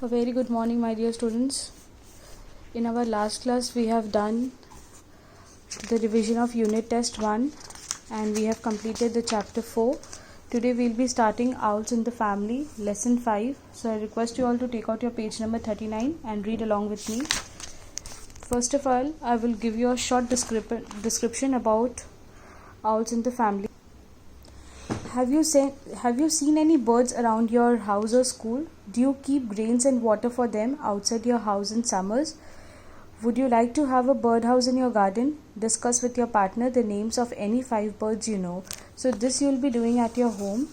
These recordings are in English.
A very good morning, my dear students. In our last class, we have done the revision of Unit Test 1 and we have completed the Chapter 4. Today, we will be starting Owls in the Family, Lesson 5. So, I request you all to take out your page number 39 and read along with me. First of all, I will give you a short description about owls in the family. Have you seen any birds around your house or school? Do you keep grains and water for them outside your house in summers? Would you like to have a birdhouse in your garden? Discuss with your partner the names of any 5 birds you know. So this you will be doing at your home.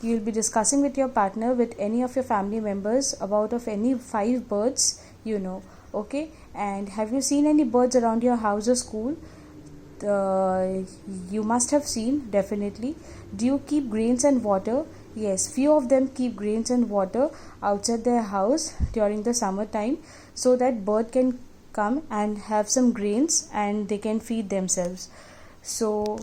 You will be discussing with your partner, with any of your family members, about of any 5 birds you know. Okay? And have you seen any birds around your house or school? You must have seen, definitely. Do you keep grains and water? Yes, few of them keep grains and water outside their house during the summer time, so that bird can come and have some grains and they can feed themselves. So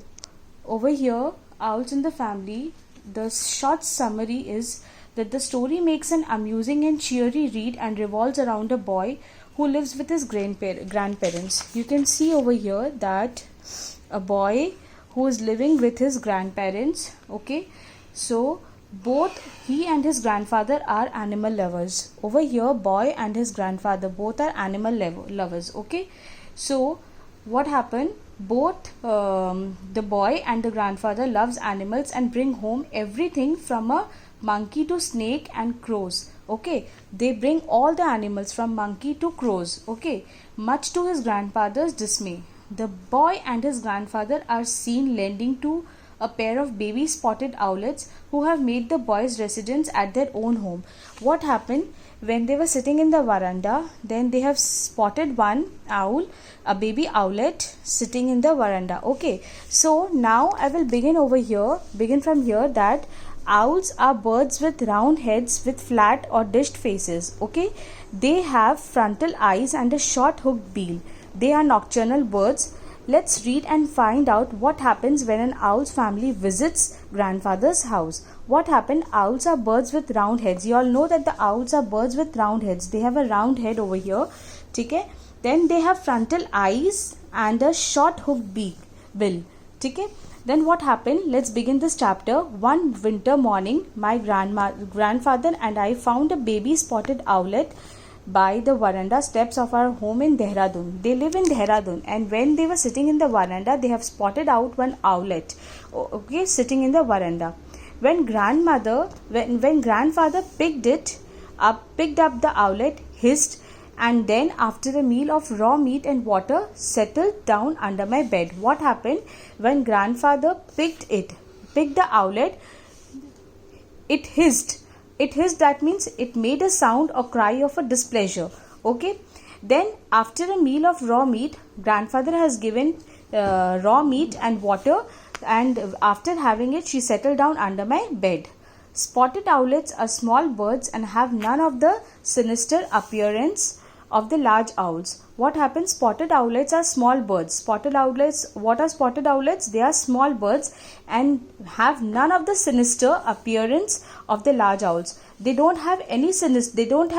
over here, Owls in the Family, the short summary is that the story makes an amusing and cheery read and revolves around a boy who lives with his grandparents. You can see over here that a boy who is living with his grandparents. Okay, so both he and his grandfather are animal lovers. Over here, boy and his grandfather both are animal lovers. Okay, so what happened? Both the boy and the grandfather loves animals and bring home everything from a monkey to snake and crows. Okay, they bring all the animals from monkey to crows. Okay, much to his grandfather's dismay, the boy and his grandfather are seen lending to a pair of baby spotted owlets who have made the boy's residence at their own home. What happened? When they were sitting in the veranda, then they have spotted one owl, a baby owlet sitting in the veranda. Okay, so now I will begin from here that owls are birds with round heads with flat or dished faces. Okay, they have frontal eyes and a short hooked bill. They are nocturnal birds. Let's read and find out what happens when an owl's family visits grandfather's house. What happened? Owls are birds with round heads. You all know that the owls are birds with round heads. They have a round head over here. Okay? Then they have frontal eyes and a short hooked bill. Okay? Then what happened? Let's begin this chapter. One winter morning, my grandfather and I found a baby spotted owlet by the veranda steps of our home in Dehradun. They live in Dehradun, and when they were sitting in the veranda, they have spotted out one owlet, okay, sitting in the veranda. When grandfather picked up the owlet, hissed, and then after a meal of raw meat and water, settled down under my bed. What happened? When grandfather picked the owlet, it hissed. That means it made a sound or cry of a displeasure. Okay, then after a meal of raw meat, grandfather has given raw meat and water, and after having it, she settled down under my bed. Spotted owlets are small birds and have none of the sinister appearance of the large owls. What happens? Spotted owlets are small birds. What are spotted owlets? They are small birds and have none of the sinister appearance of the large owls. They don't have any sinister. They don't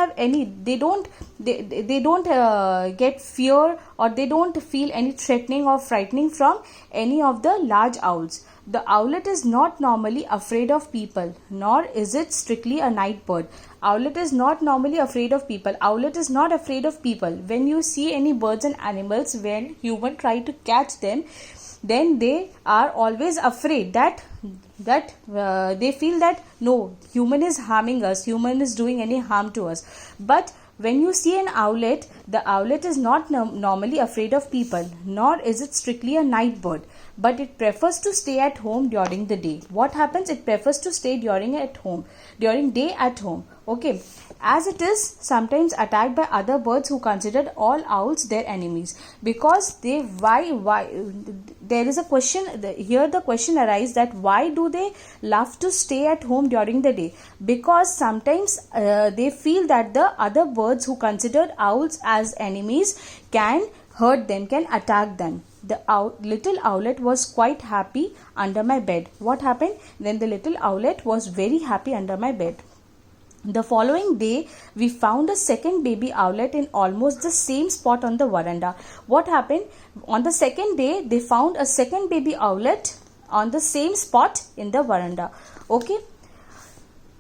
get fear, or they don't feel any threatening or frightening from any of the large owls. The owlet is not normally afraid of people, nor is it strictly a night bird. Owlet is not normally afraid of people. Owlet is not afraid of people. When you see any birds and animals, when human try to catch them, then they are always afraid that they feel that no, human is harming us, human is doing any harm to us. But when you see an owlet, the owlet is not normally afraid of people, nor is it strictly a night bird, but it prefers to stay at home during the day. What happens? It prefers to stay during day at home. Okay, as it is sometimes attacked by other birds who considered all owls their enemies. Because why there is a question here. The question arises that why do they love to stay at home during the day? Because sometimes they feel that the other birds who considered owls as enemies can hurt them, can attack them. The little owlet was quite happy under my bed. What happened? Then the little owlet was very happy under my bed. The following day, we found a second baby owlet in almost the same spot on the veranda. What happened? On the second day, they found a second baby owlet on the same spot in the veranda. Okay.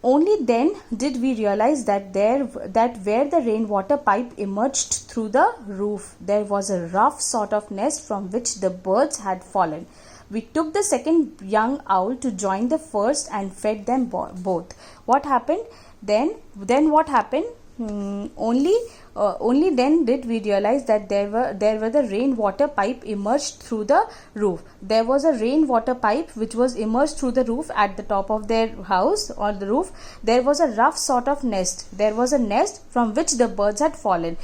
Only then did we realize that where the rainwater pipe emerged through the roof, there was a rough sort of nest from which the birds had fallen. We took the second young owl to join the first and fed them both. What happened? Then what happened? Only then did we realize that there were the rainwater pipe emerged through the roof. There was a rainwater pipe which was immersed through the roof at the top of their house or the roof. There was a rough sort of nest. There was a nest from which the birds had fallen.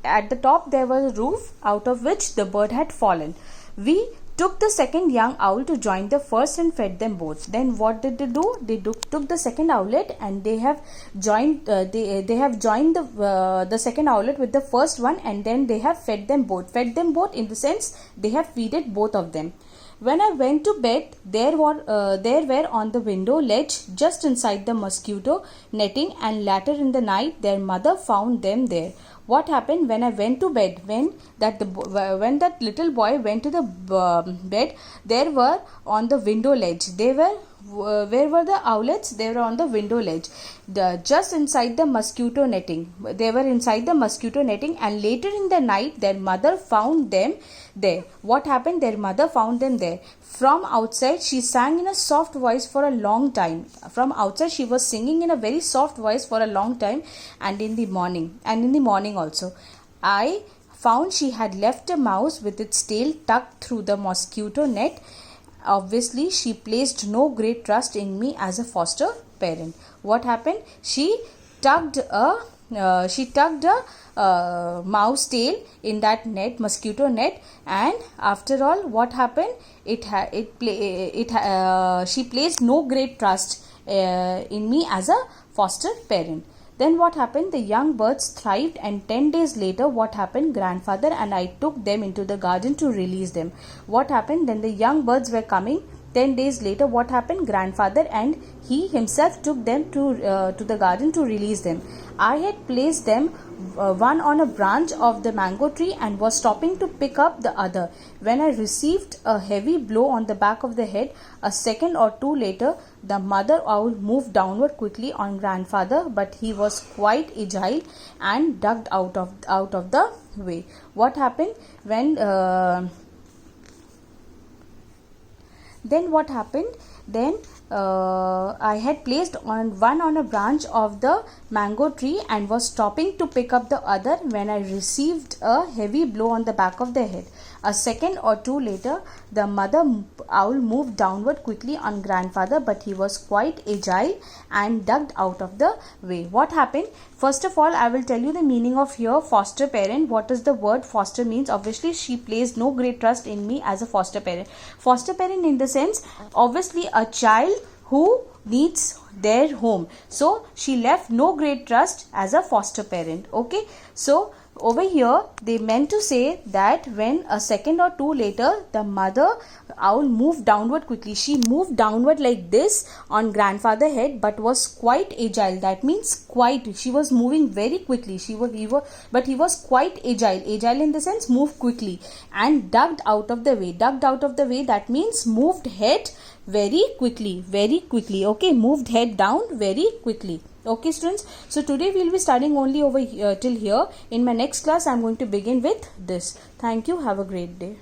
At the top there was a roof out of which the bird had fallen. We took the second young owl to join the first and fed them both. Then what did they do? They took the second owlet and they have joined the second owlet with the first one, and then they have fed them both. Fed them both in the sense they have feeded both of them. When I went to bed, there were on the window ledge just inside the mosquito netting, and later in the night their mother found them there. What happened when I went to bed? When that little boy went to the bed, there were on the window ledge. They were where were the owlets? They were on the window ledge, just inside the mosquito netting. They were inside the mosquito netting, and later in the night their mother found them there. What happened? Their mother found them there. From outside, she sang in a soft voice for a long time. From outside, she was singing in a very soft voice for a long time, and in the morning also. I found she had left a mouse with its tail tucked through the mosquito net. Obviously, she placed no great trust in me as a foster parent. What happened? She tucked a mouse tail in that mosquito net, and after all, what happened? She placed no great trust in me as a foster parent. Then what happened? The young birds thrived, and 10 days later, what happened? Grandfather and I took them into the garden to release them. What happened? Then the young birds were coming. 10 days later, what happened? Grandfather and he himself took them to the garden to release them. I had placed them one on a branch of the mango tree and was stopping to pick up the other, when I received a heavy blow on the back of the head. A second or two later, the mother owl moved downward quickly on grandfather, but he was quite agile and ducked out of the way. What happened when then what happened? Then I had placed one on a branch of the mango tree and was stopping to pick up the other, when I received a heavy blow on the back of the head. A second or two later, the mother owl moved downward quickly on grandfather, but he was quite agile and ducked out of the way. What happened? First of all, I will tell you the meaning of here foster parent. What does the word foster means? Obviously, she placed no great trust in me as a foster parent. Foster parent in the sense, obviously a child who needs their home. So she left no great trust as a foster parent. Okay. So over here they meant to say that when a second or two later, the mother owl moved downward quickly. She moved downward like this on grandfather's head, but was quite agile. That means she was moving very quickly. But he was quite agile. Agile in the sense, move quickly, and ducked out of the way. Ducked out of the way, that means moved head very quickly. Okay, moved head down very quickly. Okay, students, so today we will be studying only over here till here. In my next class, I am going to begin with this. Thank you. Have a great day.